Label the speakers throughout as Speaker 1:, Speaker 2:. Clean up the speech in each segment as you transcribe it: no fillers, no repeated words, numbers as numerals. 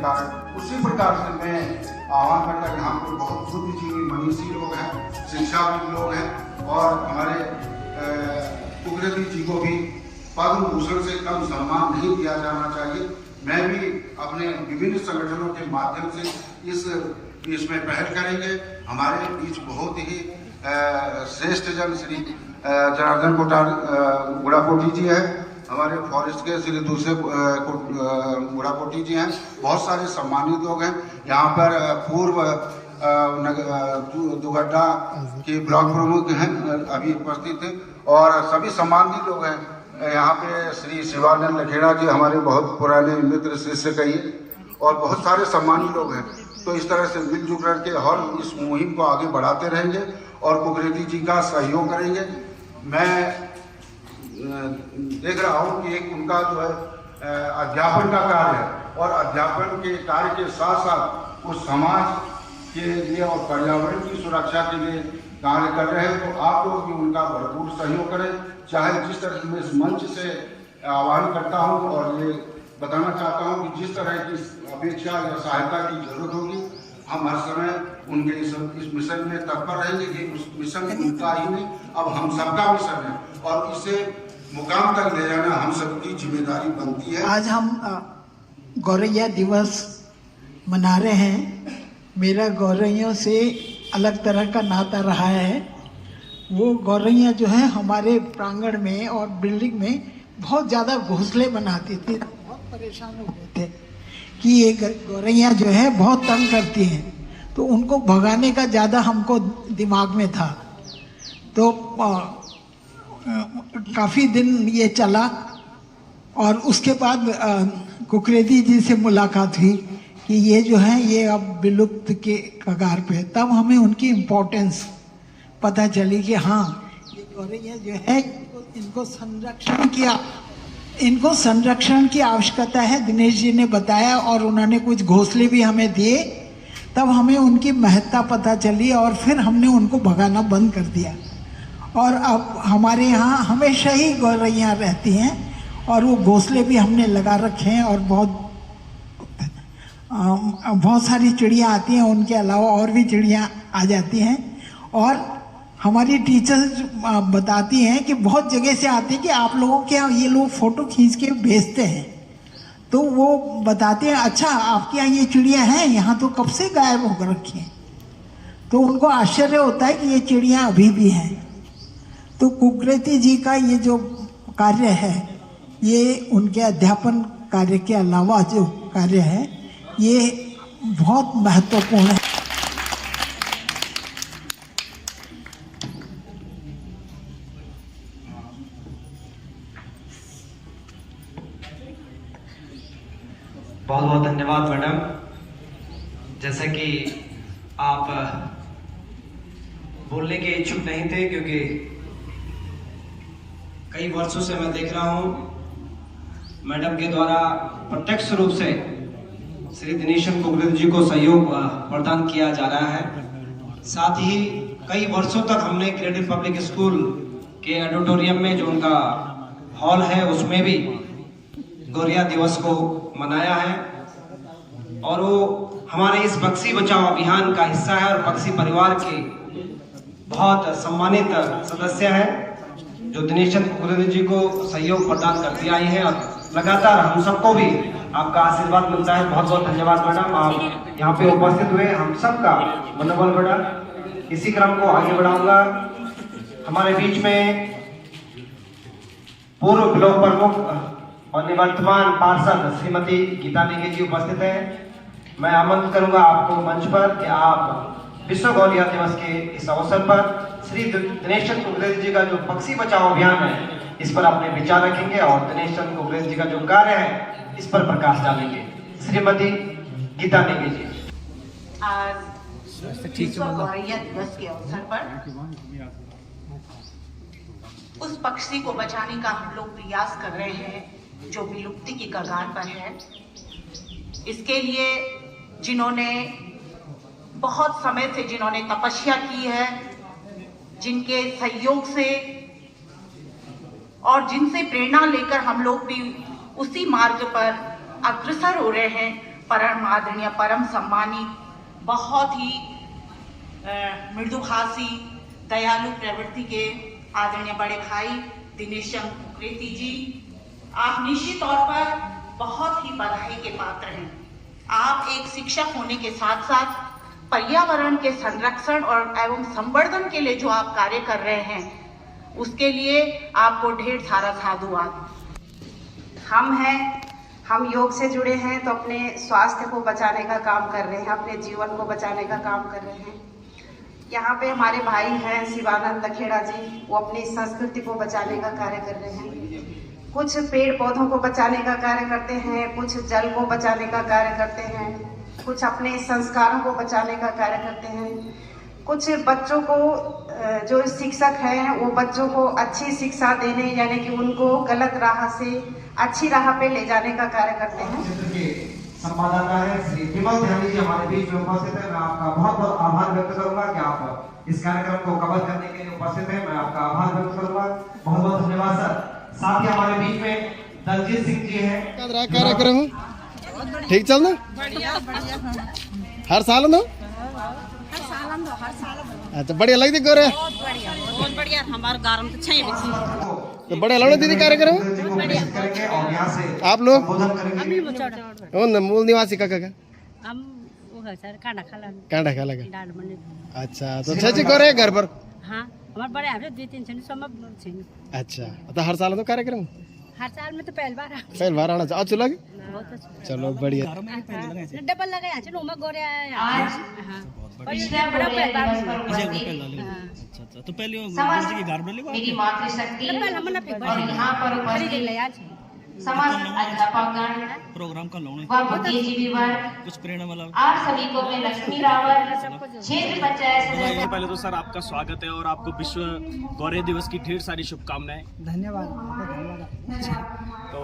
Speaker 1: कारण उसी प्रकार से मैं आह्वान करता यहाँ पर बहुत बुद्धिजीवी मनीषी लोग हैं, शिक्षाविद लोग हैं और हमारे कुकरेती जी को भी पद्म भूषण से कम सम्मान नहीं दिया जाना चाहिए। मैं भी अपने विभिन्न संगठनों के माध्यम से इसमें पहल करेंगे। हमारे बीच बहुत ही श्रेष्ठ जन श्री जनार्दन गुड़ाकोटी जी है, हमारे फॉरेस्ट के श्री दूसरे गुड़ाकोटी जी हैं, बहुत सारे सम्मानित लोग हैं। यहाँ पर पूर्व दुगड्डा के ब्लॉक प्रमुख हैं अभी उपस्थित थे और सभी सम्मानित लोग हैं। यहाँ पे श्री शिवानंद लखेड़ा जी हमारे बहुत पुराने मित्र शिष्य कहिए और बहुत सारे सम्मानित लोग हैं। तो इस तरह से मिलजुल करके और इस मुहिम को आगे बढ़ाते रहेंगे और कुकरेती जी का सहयोग करेंगे। मैं देख रहा हूँ कि एक उनका जो है अध्यापन का कार्य है और अध्यापन के कार्य के साथ साथ वो समाज के लिए और पर्यावरण की सुरक्षा के लिए कार्य कर रहे हैं। तो आप लोग भी उनका भरपूर सहयोग करें। चाहे जिस तरह मैं इस मंच से आह्वान करता हूँ और ये बताना चाहता हूँ कि जिस तरह की अपेक्षा या सहायता की जरूरत होगी हम हर समय उनके इस मिशन में तत्पर रहेंगे कि उस मिशन उनका ही नहीं अब हम सबका मिशन है और इसे मुकाम तक ले जाना हम सबकी जिम्मेदारी बनती है।
Speaker 2: आज हम गौरैया दिवस मना रहे हैं। मेरा गौरैयों से अलग तरह का नाता रहा है। वो गौरैया जो है हमारे प्रांगण में और बिल्डिंग में बहुत ज़्यादा घोंसले बनाती थी। बहुत परेशान हो गए थे कि ये गौरैया जो है बहुत तंग करती हैं, तो उनको भगाने का ज़्यादा हमको दिमाग में था। तो काफ़ी दिन ये चला और उसके बाद कुकरेती जी से मुलाकात हुई कि ये जो है ये अब विलुप्त के कगार पे। तब हमें उनकी इम्पोर्टेंस पता चली कि हाँ ये गौरैया जो है इनको संरक्षण की आवश्यकता है। दिनेश जी ने बताया और उन्होंने कुछ घोंसले भी हमें दिए, तब हमें उनकी महत्ता पता चली और फिर हमने उनको भगाना बंद कर दिया। और अब हमारे यहाँ हमेशा ही गौरैया रहती हैं और वो घोंसले भी हमने लगा रखे हैं और बहुत सारी चिड़िया आती हैं, उनके अलावा और भी चिड़िया आ जाती हैं। और हमारी टीचर्स बताती हैं कि बहुत जगह से आते हैं कि आप लोगों के यहाँ ये लोग फ़ोटो खींच के भेजते हैं, तो वो बताते हैं अच्छा आपके यहाँ ये चिड़िया हैं, यहाँ तो कब से गायब होकर रखी हैं। तो उनको आश्चर्य होता है कि ये चिड़िया अभी भी हैं। तो कुकरेती जी का ये जो कार्य है, ये उनके अध्यापन कार्य के अलावा जो कार्य है ये बहुत महत्वपूर्ण है।
Speaker 3: बहुत बहुत धन्यवाद मैडम। जैसा कि आप बोलने के इच्छुक नहीं थे, क्योंकि कई वर्षों से मैं देख रहा हूं मैडम के द्वारा प्रत्यक्ष रूप से श्री दिनेशन कुकरेती जी को सहयोग प्रदान किया जा रहा है। साथ ही कई वर्षों तक हमने क्रिएटिव पब्लिक स्कूल के ऑडिटोरियम में जो उनका हॉल है उसमें भी गौरैया दिवस को मनाया है और वो हमारे इस पक्षी बचाओ अभियान का हिस्सा है और पक्षी परिवार के बहुत सम्मानित सदस्य हैं जो दिनेशन कुकरेती जी को सहयोग प्रदान करती आई है और लगातार हम सबको भी आपका आशीर्वाद मिलता है। बहुत बहुत धन्यवाद मैडम, आप यहाँ पे उपस्थित हुए, हम सबका मनोबल बढ़ा। इसी क्रम को आगे बढ़ाऊंगा। हमारे बीच में पूर्व ब्लॉक प्रमुख और निवर्तमान पार्षद श्रीमती गीता नेगी जी उपस्थित है। मैं आमंत्रित करूंगा आपको मंच पर कि आप विश्व गौरैया दिवस के इस अवसर पर श्री दिनेशन कुकरेती जी का जो पक्षी बचाओ अभियान है इस पर अपने विचार रखेंगे और दिनेशन कुकरेती जी का जो कार्य है इस पर प्रकाश डालेंगे। श्रीमती गीता नेगी जी।
Speaker 4: आज विश्व गौरैया दिवस के अवसर पर उस पक्षी को बचाने का हम लोग प्रयास कर रहे हैं जो विलुप्ति की कगार पर है। इसके लिए जिन्होंने बहुत समय से जिन्होंने तपस्या की है, जिनके सहयोग से और जिनसे प्रेरणा लेकर हम लोग भी उसी मार्ग पर अग्रसर हो रहे हैं, परम आदरणीय, परम सम्मानित, बहुत ही मृदुभाषी, दयालु प्रवृत्ति के आदरणीय बड़े भाई दिनेश चंद कुकरेती जी, आप निश्चित तौर पर बहुत ही बधाई के पात्र हैं। आप एक शिक्षक होने के साथ साथ पर्यावरण के संरक्षण और एवं संवर्धन के लिए जो आप कार्य कर रहे हैं, उसके लिए आपको ढेर सारा साधुवाद।
Speaker 5: हम योग से जुड़े हैं तो अपने स्वास्थ्य को बचाने का काम कर रहे हैं, अपने जीवन को बचाने का काम कर रहे हैं। यहाँ पे हमारे भाई हैं शिवानंद लखेड़ा जी, वो अपनी संस्कृति को बचाने का कार्य कर रहे हैं। कुछ पेड़ पौधों को बचाने का कार्य करते हैं, कुछ जल को बचाने का कार्य करते हैं, कुछ अपने संस्कारों को बचाने का कार्य करते हैं, कुछ बच्चों को जो शिक्षक हैं वो बच्चों को अच्छी शिक्षा देने यानी कि उनको गलत राह से अच्छी राह पे ले जाने का कार्य करते हैं।
Speaker 6: क्षेत्र के संवाददाता है श्री विमल ध्यानी जी हमारे बीच में उपस्थित है। मैं आपका बहुत बहुत आभार व्यक्त करूंगा कि आप इस कार्यक्रम को कवर करने के लिए उपस्थित हैं। मैं आपका आभार व्यक्त करूंगा, बहुत बहुत धन्यवाद सर। साथ ही हमारे बीच में दलजीत सिंह जी हैं।
Speaker 7: कार्यक्रम ठीक चल रहा? हर साल ना? अच्छा, बढ़िया लगती गोरे?
Speaker 8: बहुत बढ़िया। हमारे गाँव में तो छह बजे
Speaker 7: तो बढ़िया लगा दीदी कार्यक्रम। आप लोग मूल निवासी का
Speaker 8: हम वो सर कांडा खा लगा।
Speaker 7: अच्छा, तो छह गोरे घर पर?
Speaker 8: हाँ, हमारे बड़े हैं 2-3 छन सब।
Speaker 7: अच्छा, तो हर साल तो कार्यक्रम?
Speaker 8: हर साल में तो पहली बार
Speaker 7: आना चाहिए। अच्छा लगे? चलो बढ़िया।
Speaker 8: डबल लगाया छन उमा गोरे।
Speaker 9: तो पहले मेरी मातृशक्ति और यहाँ पर उपस्थित समस्त अध्यापकगण प्रोग्राम का व बुद्धिजीवी वर्ग, कुछ प्रेरणा वाला आप सभी को मैं लक्ष्मी रावत क्षेत्र पंचायत सदस्य।
Speaker 10: पहले तो सर आपका स्वागत है और आपको विश्व गौरव दिवस की ढेर सारी शुभकामनाएं।
Speaker 2: धन्यवाद।
Speaker 10: तो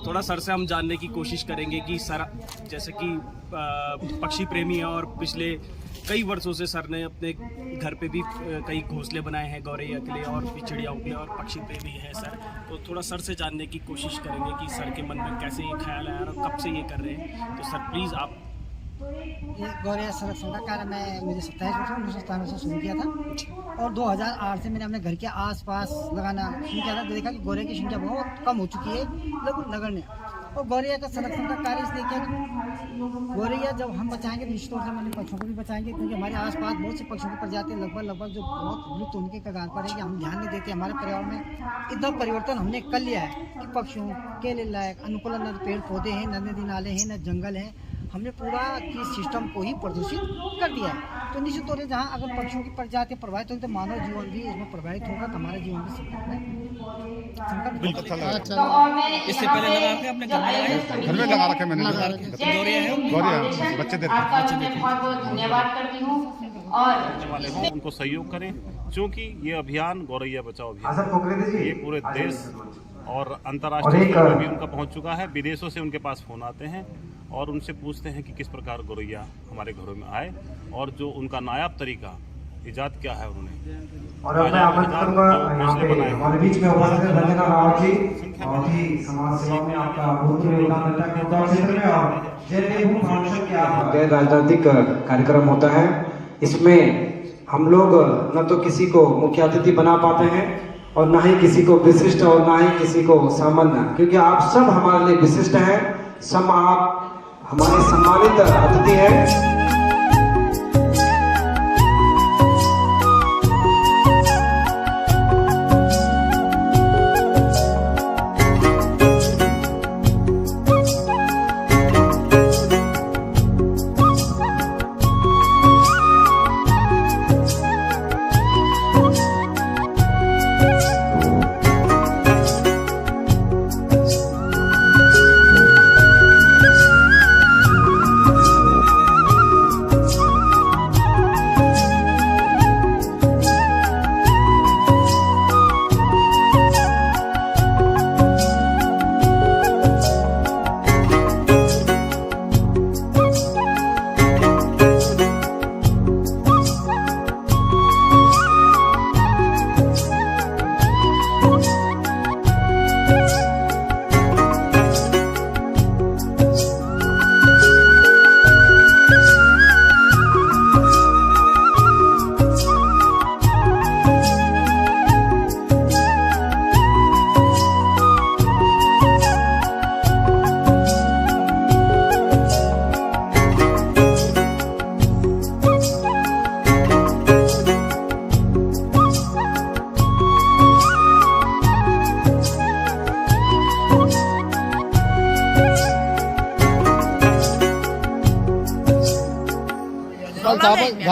Speaker 10: थोड़ा सर से हम जानने की कोशिश करेंगे कि सर जैसे कि पक्षी प्रेमी है और पिछले कई वर्षों से सर ने अपने घर पे भी कई घोंसले बनाए हैं गौरैया के लिए और भी चिड़ियाओं के लिए, और पक्षी प्रेमी है सर। तो थोड़ा सर से जानने की कोशिश करेंगे कि सर के मन में कैसे ये ख्याल आया और कब से ये कर रहे हैं। तो सर प्लीज़ आप।
Speaker 2: ये गौरैया संरक्षण का कार्य मैं मुझे 27 वर्ष 1997 से शुरू किया था और 2008 से मैंने अपने घर के आसपास लगाना शुरू किया था। देखा कि गौरैया की संख्या बहुत कम हो चुकी है लगभग नगण्य, और गौरैया का संरक्षण का कार्य इसलिए किया कि गौरैया जब हम बचाएंगे निश्चित तौर से हमारे पक्षियों को भी बचाएंगे, क्योंकि हमारे आसपास बहुत से पक्षियों की प्रजाति लगभग जो बहुत विलुप्त होने के कगार पर है कि हम ध्यान नहीं देते। हमारे पर्यावरण में इतना परिवर्तन हमने कर लिया है कि पक्षियों के लिए लायक अनुकूल न पेड़ पौधे हैं, न नदी नाले हैं, न जंगल हैं। हमने पूरा की सिस्टम को ही प्रदूषित कर दिया है। तो निश्चित तौर से जहाँ अगर पक्षियों की प्रजाति प्रभावित होगी तो मानव जीवन भी उसमें प्रभावित होगा, तो हमारा जीवन भी संकट में।
Speaker 9: इससे पहले लगा के अपने घर में लगा रखे मैंने। बच्चे बहुत बहुत धन्यवाद करती हूँ और
Speaker 11: उनको सहयोग करें, क्योंकि ये अभियान गौरैया बचाओ अभियान ये पूरे देश और अंतर्राष्ट्रीय स्तर पर भी उनका पहुंच चुका है। विदेशों से उनके पास फोन आते हैं और उनसे पूछते हैं कि किस प्रकार गौरैया हमारे घरों में आए और जो उनका नायाब तरीका इजाद क्या है उन्होंने।
Speaker 6: और मैं आमंत्रित करूंगा यहाँ पे हमारे बीच में उपस्थित रंजना रावत जी, बहुत ही समाज सेवा में आपका बहुत योगदान रहता है कोतवाल क्षेत्र में, और जयदेव फाउंडेशन के आप गैर राजनीतिक कार्यक्रम होता है। इसमें हम लोग न तो किसी को मुख्य अतिथि बना पाते हैं और ना ही किसी को विशिष्ट और ना ही किसी को सामान्य, क्योंकि आप सब हमारे लिए विशिष्ट हैं। सब आप हमारे सम्मानित अतिथि हैं।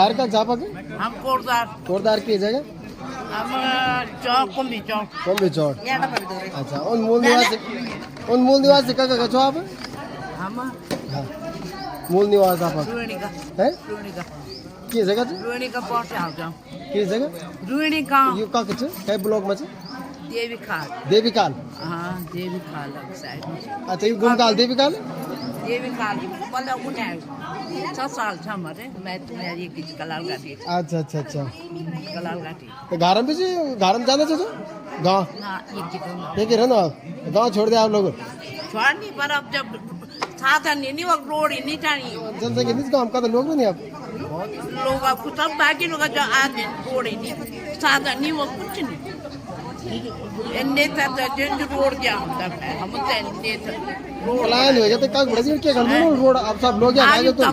Speaker 7: घर का जापा के
Speaker 8: हम
Speaker 7: कोटदार की जगह
Speaker 8: हम चौक कुंभी चौक
Speaker 7: कौन चौड़। अच्छा उन मूल निवासी का छो आप?
Speaker 8: हम
Speaker 7: हाँ मूल निवास आप
Speaker 8: रुइणी का
Speaker 7: है
Speaker 8: रुइणी का
Speaker 7: की जगह छ
Speaker 8: रुइणी का पहुंच आ जाओ
Speaker 7: की जगह
Speaker 8: रुइणी का
Speaker 7: यो का छ कई ब्लॉक में छ?
Speaker 8: देवी काल
Speaker 7: हाँ
Speaker 8: साइड में
Speaker 7: अच्छा यो गुमकाल देवी काल
Speaker 8: मतलब उन्हें 6 साल छ मरे मैं ये किस कलाल घाटी
Speaker 7: अच्छा अच्छा अच्छा
Speaker 8: कलाल घाटी
Speaker 7: तो घर में जाना छ गाँव
Speaker 8: ना
Speaker 7: ये के रहना गाँव छोड़ दे आप लोग
Speaker 8: छोड़नी पर अब जब साधन नहीं वो रोड ही नहीं जानी
Speaker 7: जनसंख्या किस गाँव का तो लोग नहीं आप
Speaker 8: लोग आपको सब बाकी लोग जो आते रोड ही नहीं साधन नहीं वो कुछ नहीं रोड क्या होता है हम
Speaker 7: पलायन हो जाते का बड़ा के घर में रोड अब सब लोग आगे तो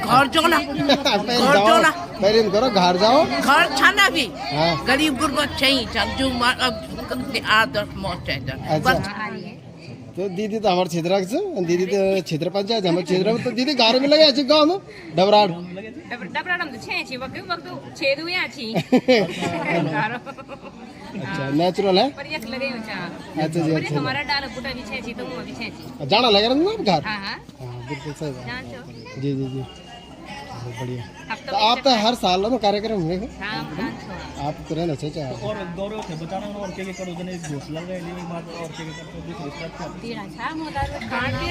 Speaker 8: घर जोला
Speaker 7: पहले इन करो घर जाओ
Speaker 8: घर छाना भी
Speaker 7: हाँ।
Speaker 8: गरीब गुरबत चाहिए चल जो आदर्श मौत चाहिए बस
Speaker 7: तो दीदी तो हमारे क्षेत्र के दीदी तो क्षेत्र पंचायत हमारे क्षेत्र में तो दीदी घर में लगे अच्छे गाँव में डबराड़ अच्छा नेचुरल है अच्छा जी अच्छा
Speaker 12: हमारा डाल बूटा भी छे तो वो भी छे
Speaker 7: जाना लग रहा है ना घर
Speaker 12: हां
Speaker 7: बिल्कुल सही बात जी जी जी बहुत बढ़िया तो आप तो हर साल में कार्यक्रम हुए आप तो रहना चाहिए
Speaker 10: और गौरव थे बताना और के करो जने घोषणा गए लिए बात और के करते दूसरी स्टार्ट
Speaker 12: तेरा छा मोदार काटे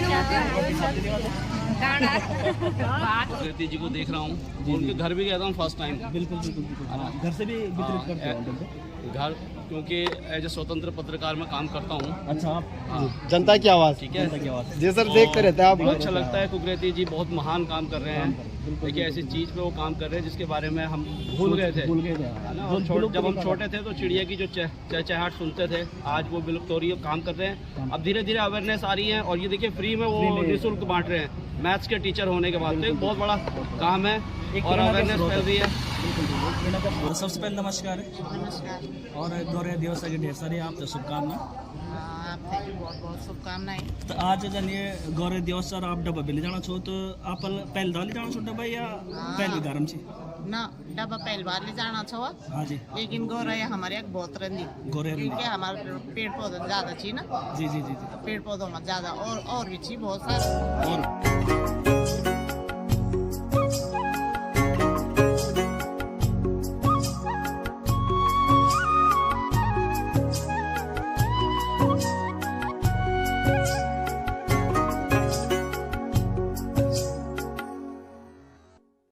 Speaker 10: कृति जी को देख रहा हूँ उनके घर भी गया था फर्स्ट टाइम बिल्कुल घर से भी वितरित करते हैं घर क्योंकि एज ए स्वतंत्र पत्रकार में काम करता हूँ। अच्छा आप
Speaker 7: जनता की आवाज़
Speaker 10: ठीक है
Speaker 7: जी सर देखते रहते हैं आप
Speaker 10: अच्छा लगता है कुकरेती जी बहुत महान काम कर रहे हैं देखिए ऐसी चीज़ पे वो काम कर रहे हैं जिसके बारे में हम भूल गए थे है ना और जब हम छोटे थे तो चिड़िया की जो चहचहाट सुनते थे आज वो विलुप्त हो रही है काम कर रहे हैं अब धीरे धीरे अवेयरनेस आ रही है और ये देखिए फ्री में वो निःशुल्क बांट रहे हैं मैथ्स के टीचर होने के बाद तो एक बहुत बड़ा काम है और अवेयरनेस फैल रही है।
Speaker 13: सबसे पहले नमस्कार और गौरव दिवस की ढेर सारी आप तो शुभकामना
Speaker 8: बहुत बहुत शुभकामनाएं।
Speaker 13: तो आज जानिए गौरव दिवस सर आप डब्बा बिल जाना छो तो आप पहले दाली जाना छो डब्बा या पहले गरम छी
Speaker 8: ना डब्बा पहले बार ले जाना छो
Speaker 13: हाँ जी
Speaker 8: लेकिन गौरव हमारे एक बहुत रंदी क्योंकि हमारे पेड़ पौधे ज्यादा छी ना
Speaker 13: जी जी जी
Speaker 8: पेड़ पौधों में ज्यादा और भी छी बहुत सारे